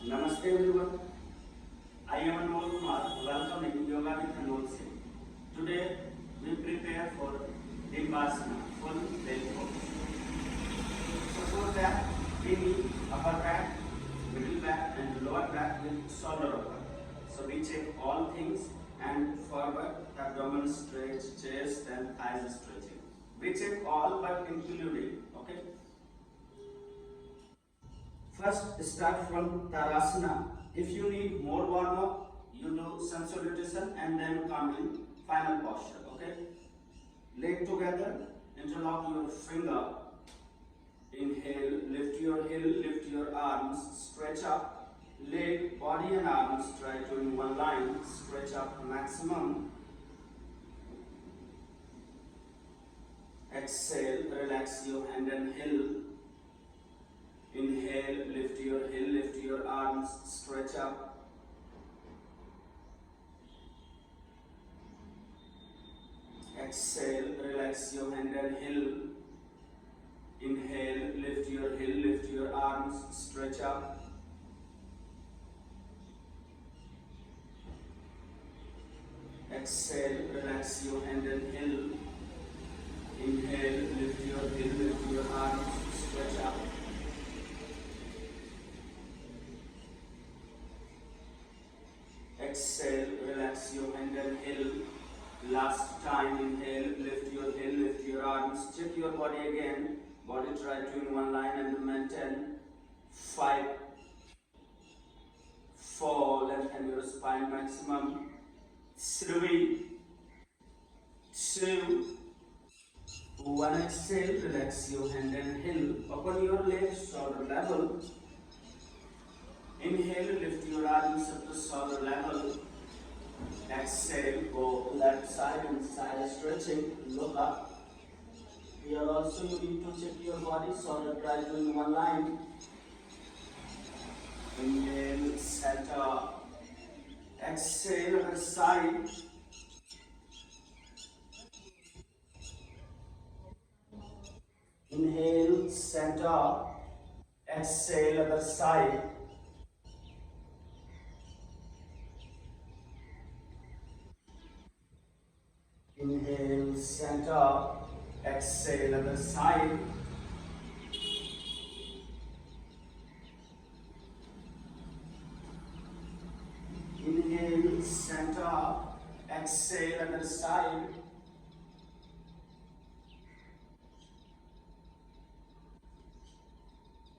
Namaste everyone. I am Anmol Kumar, welcoming Yoga with Anmol Singh. Today we prepare for Dimbhasana, full belly pose. So for that we need upper back, middle back and lower back with shoulder open. So we check all things and forward, abdomen stretch, chest and thighs stretching. We check all but including, okay? First, start from Tadasana. If you need more warm up, you do some salutation and then come in final posture. Okay? Leg together, interlock your finger. Inhale, lift your heel, lift your arms, stretch up. Leg, body and arms try to in one line, stretch up maximum. Exhale, relax your hand and heel. Inhale, lift your heel, lift your arms, stretch up. Exhale, relax your hand and heel. Inhale, lift your heel, lift your arms, stretch up. Exhale, relax your hand and heel. Inhale, lift your heel, lift your arms, stretch up. Exhale, relax your hand and heel. Last time, inhale, lift your heel, lift your arms. Check your body again. Body try to in one line and maintain. 5, 4, lengthen your spine maximum. 3, 2, 1. Exhale, relax your hand and heel. Open your legs, shoulder level. Inhale, lift your arms up to shoulder level. Exhale, go left side and side stretching. Look up. Here also you need to check your body, shoulder try to in one line. Inhale, center. Exhale, other side. Inhale, center. Exhale, other side. Inhale, center, exhale, other side. Inhale, center, exhale, other side.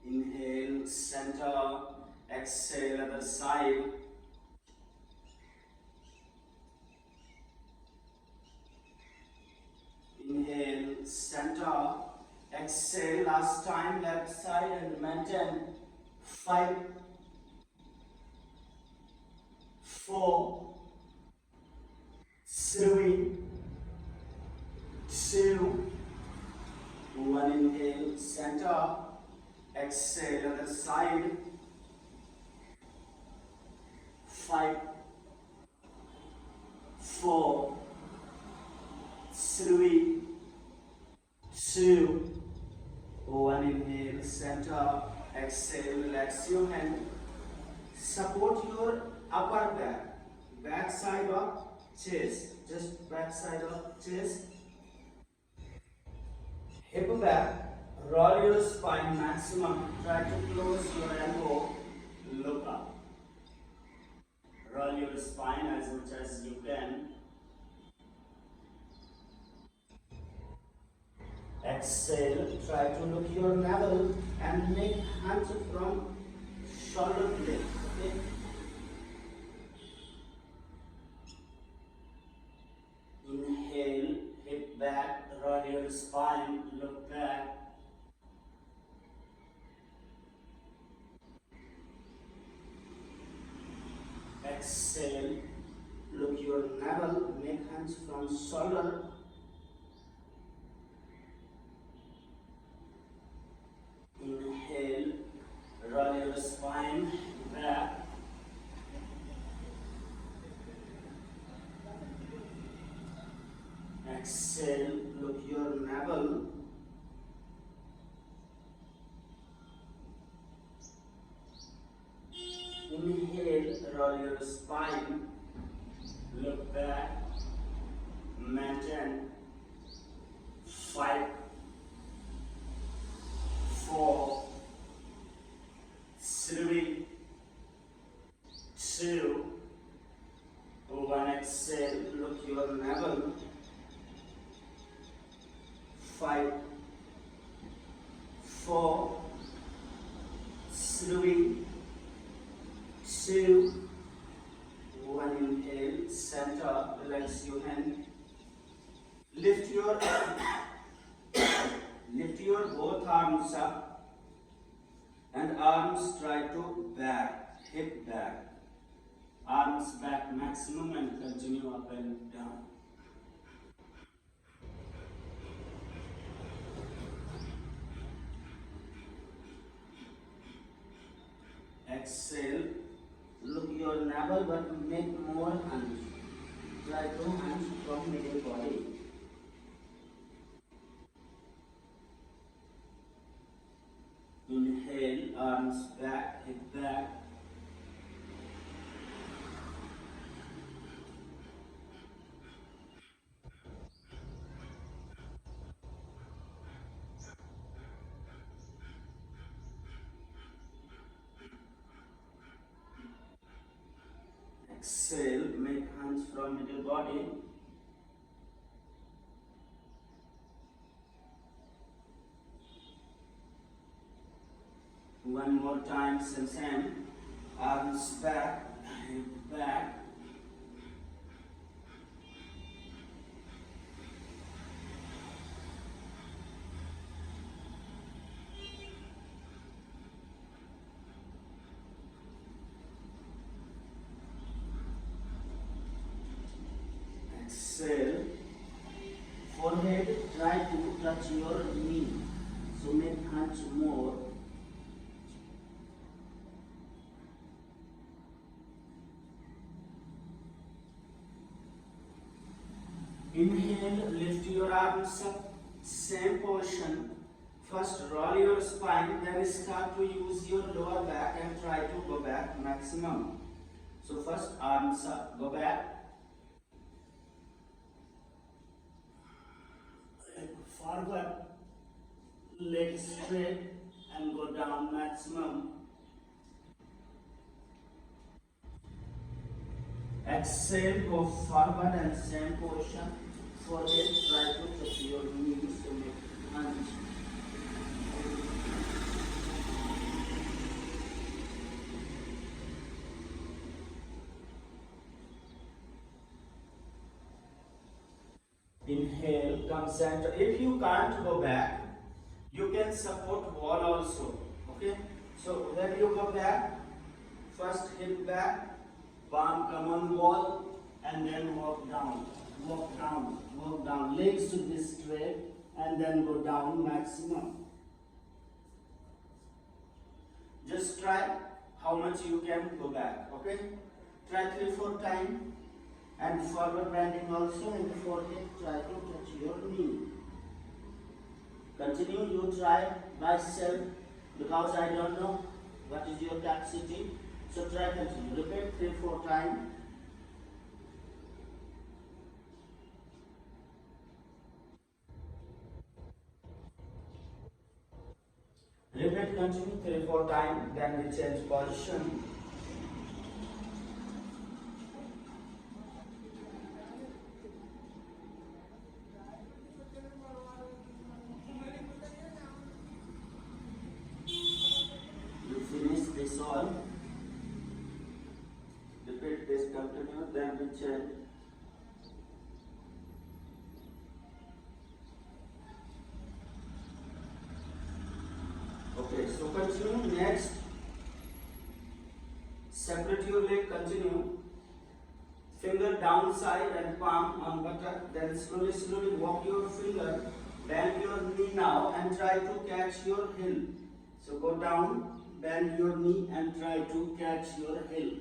Inhale, center, exhale, other side. Inhale, center, exhale, last time, left side and maintain. 5, 4, 3, 2, 1. Inhale, center, exhale, other side. 5, 4, 3, 2, 1. Inhale, center, exhale, relax your hand. Support your upper back, back side of chest, just back side of chest. Hip back, roll your spine maximum, try to close your elbow, look up. Roll your spine as much as you can. Exhale, try to look your navel and make hands from shoulder blade. Okay? Inhale, hip back, roll your spine, look back. Exhale, look your navel, make hands from shoulder. Inhale, roll your spine back. Exhale, look your navel. spine, look back, maintain. 5, 4, 3, 2, 1. Exhale, look your navel. 5, 4, 3, 2, 1. Inhale, center, relax your hand. Lift your both arms up and arms try to back, hip back. Arms back maximum and continue up and down. Exhale, look your navel but make more hands. Try to hands from middle body. Inhale, arms back, hip back. Exhale, make hands from middle body. One more time, same. Arms back, hip back. Exhale. Forehead, try to touch your knee. So make hands more. Inhale, lift your arms up, same position. First roll your spine, then start to use your lower back and try to go back maximum. So first arms up, go back. Forward, legs straight and go down maximum. Exhale, go forward and same position. Forehead, try to touch your knees to make hands. Inhale, come center. If you can't go back, you can support wall also. Okay? So when you go back, first hip back, palm come on wall, and then walk down. Walk down, walk down. Legs should be straight, and then go down maximum. Just try how much you can go back. Okay? Try 3-4 times. And forward bending also in the forehead, try to touch your knee. Continue, you try by self because I don't know what is your capacity. So try continue. Repeat 3-4 times. Repeat continue 3-4 times, then we change position. This all. Repeat this, continue, then we change. Okay, so continue. Next, separate your leg, continue. Finger downside and palm on buttock, then slowly walk your finger, bend your knee now and try to catch your heel. So go down. Bend your knee and try to catch your heel.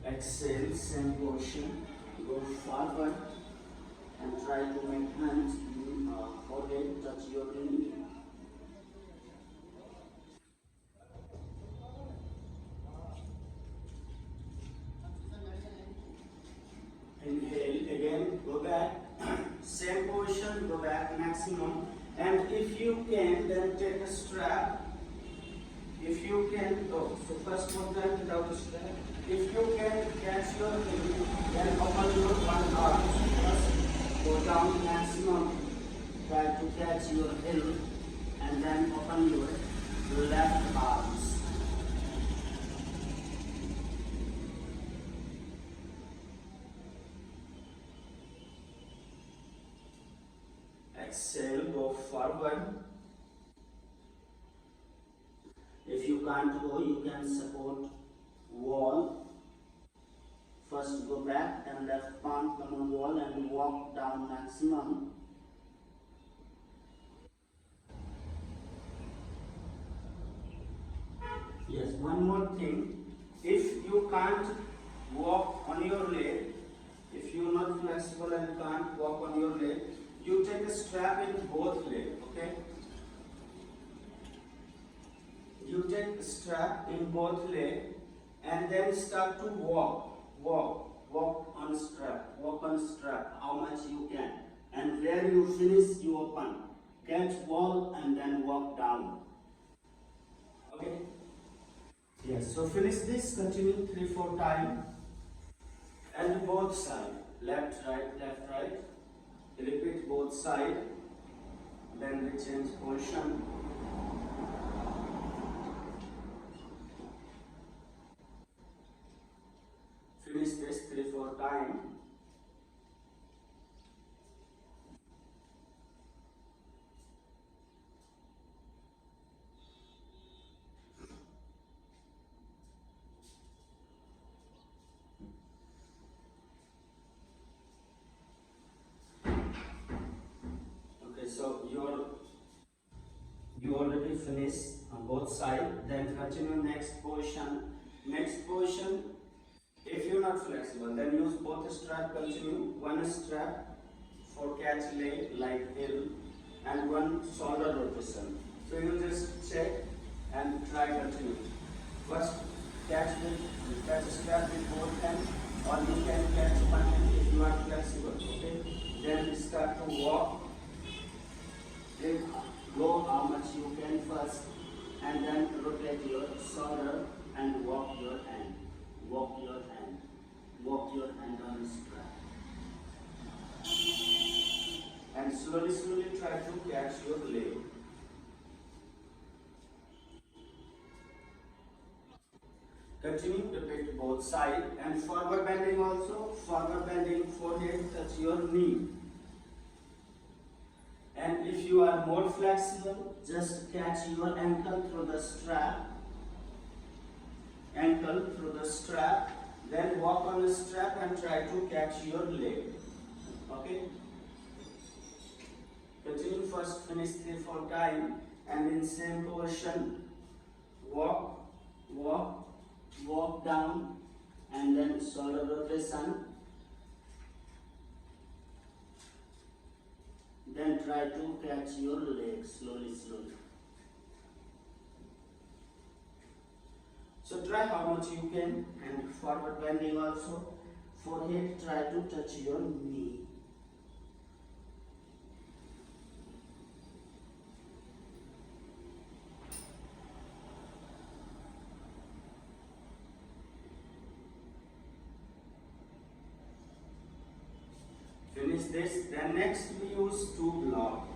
Exhale, same position. Go forward and try to make hands forehead, touch your knee. Inhale, again, go back. Same position, go back maximum. And if you can, then take a strap. If you can, so first one time without a strap. If you can catch your heel, then open your one arm. First, go down maximum. Try to catch your heel, and then open your left arms. Exhale, go forward. If you can't go, you can support wall. First go back and left palm come on wall and walk down maximum. Yes, one more thing. If you can't walk on your leg, if you're not flexible and can't walk on your leg, you take a strap in both legs, okay? You take a strap in both legs and then start to walk on strap, how much you can. And where you finish, you open. Catch wall and then walk down. Okay? Yes, so finish this, continue 3-4 times. And both sides, left, right. Repeat both sides. Then we change position. Finish this 3-4 times. Okay, so you already finished on both sides. Then continue next position. Next position. If you're not flexible, then use both strap, continue. One strap for catch leg like heel and one shoulder rotation. So you just check and try continue. First catch strap with both hands, or you can catch one hand if you are flexible. Okay? Then start to walk. Then go how much you can first, and then rotate your shoulder and walk your hand. Walk your hand on the strap. And slowly try to catch your leg. Continue to repeat both sides and forward bending also. Forward bending, forehead touch your knee. And if you are more flexible, just catch your ankle through the strap. Then walk on the strap and try to catch your leg. Okay? Continue first, finish 3-4 times, and in same position, walk down, and then shoulder rotation. Then try to catch your leg slowly. So try how much you can, and forward bending also. Forehead, try to touch your knee. Finish this, then next we use 2 blocks.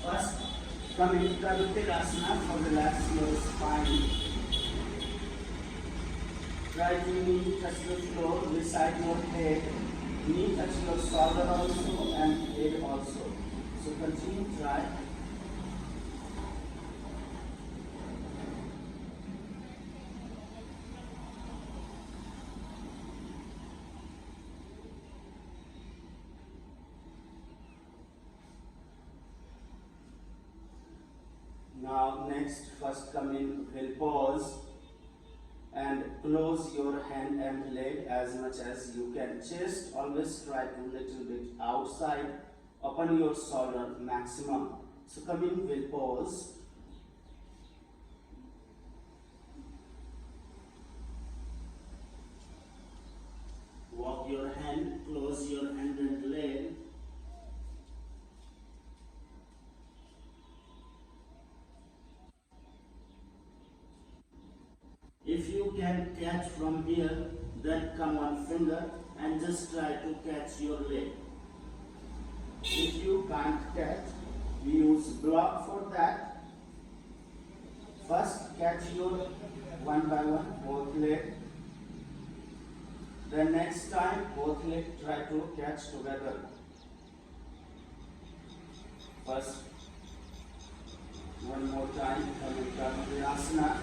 First, come into Dimbhasana for relax your spine. Try to knee touch the floor, beside your head. Knee touch your shoulder also and head also. So continue, try. Now next, first come in, we'll pause. and close your hand and leg as much as you can. Chest always try to little bit outside. Open your shoulder maximum. So come in, we'll pause. Walk your hand, close your hand and leg. If you can catch from here, then come on finger and just try to catch your leg. If you can't catch, we use block for that. First catch your one by one both leg. Then next time both leg try to catch together. First one more time, come in Chakrasana.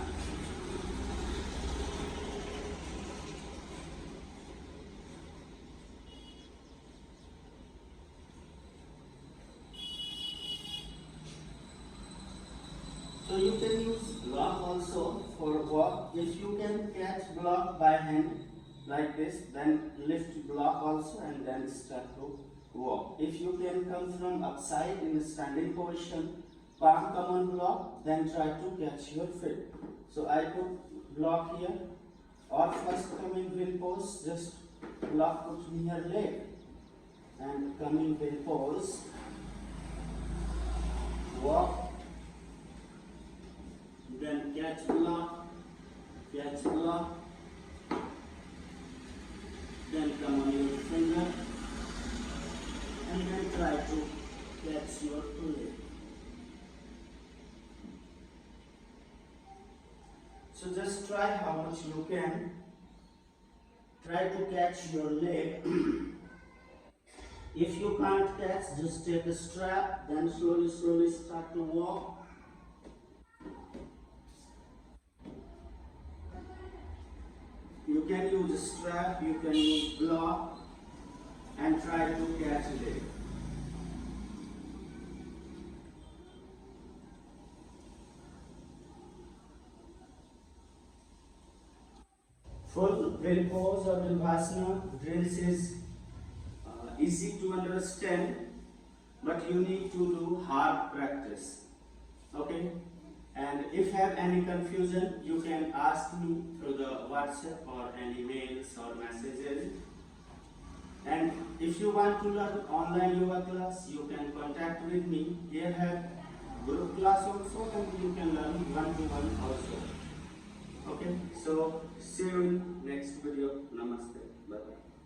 So you can use block also for walk. If you can catch block by hand like this, then lift block also and then start to walk. If you can come from upside in a standing position, palm come on block, then try to catch your feet. So I put block here, or first come in wheel pose, just block put in your leg and come in wheel pose, walk. Then catch block, then come on your finger and then try to catch your leg. So just try how much you can. Try to catch your leg. If you can't catch, just take a strap, then slowly start to walk. You can use a strap, you can use block and try to catch it. Full wheel pose or Dimbhasana drills is easy to understand, but you need to do hard practice. Okay? And if you have any confusion, you can ask me through the WhatsApp or any mails or messages. And if you want to learn online yoga class, you can contact with me. Here have group class also, and you can learn one-to-one also. Okay, so see you in next video. Namaste. Bye-bye.